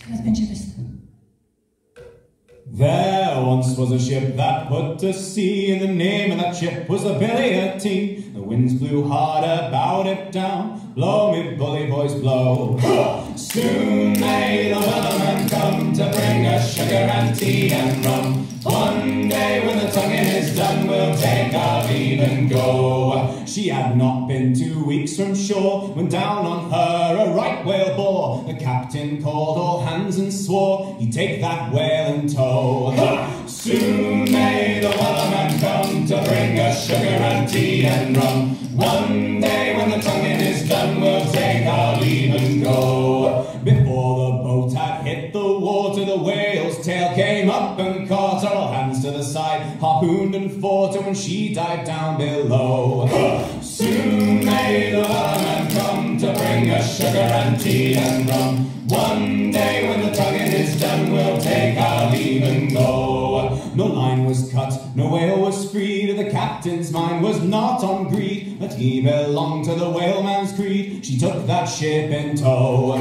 Teraz będzie występ. There once was a ship that put to sea, and the name of that ship was the Billy o' Tea. The winds blew hard about it down, blow me bully boys blow. Soon may the Wellerman come to bring us sugar and tea and rum. One day when the tonguing is done, we'll take our leave and go. She had not been 2 weeks from shore when down on her a right whale bore. The captain called all hands and swore he'd take that whale in tow. Soon may the Wellerman come to bring us sugar and tea and rum. One day when the tonguing is done, we'll take our leave and go. Before the boat had hit the water, the whale's tail came up and caught her. All hands to the side, harpooned and fought her when she dived down below. Soon may the Wellerman come to bring us sugar and tea and rum. One day when the tonguing is done, we'll take our leave and go. No line was cut, no whale was freed. The captain's mind was not on greed, but he belonged to the whaleman's creed. She took that ship in tow.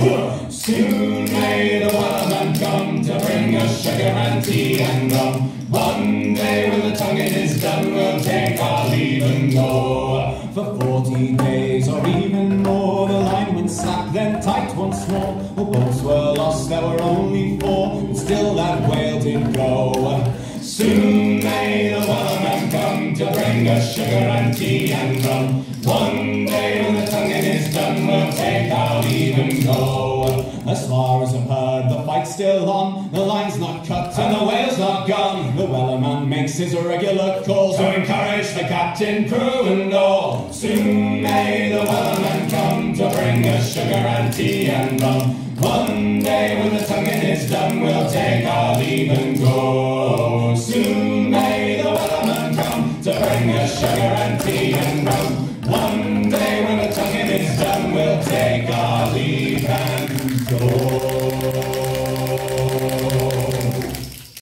Soon may the Wellerman come to bring us sugar and tea and rum. One day when the tonguing is done, we'll take our leave and go. For 40 days or even more, the line went slack, then tight once more. The boats were lost, there were only 4, but still that whale did go. Soon may the Wellerman come to bring us sugar and tea and rum. One day when the tonguing is done, we'll take our leave and go. As far as I've heard, the fight's still on. The line's not cut and the whale's not gone. The Wellerman makes his regular calls to encourage the captain, crew and all. Soon may the Wellerman come to bring us sugar and tea and rum. One day when the tonguing is done, we'll take our leave and go. Soon may the Wellerman come to bring us sugar and tea and rum. One day when the tonguing is done, we'll take our leave and go.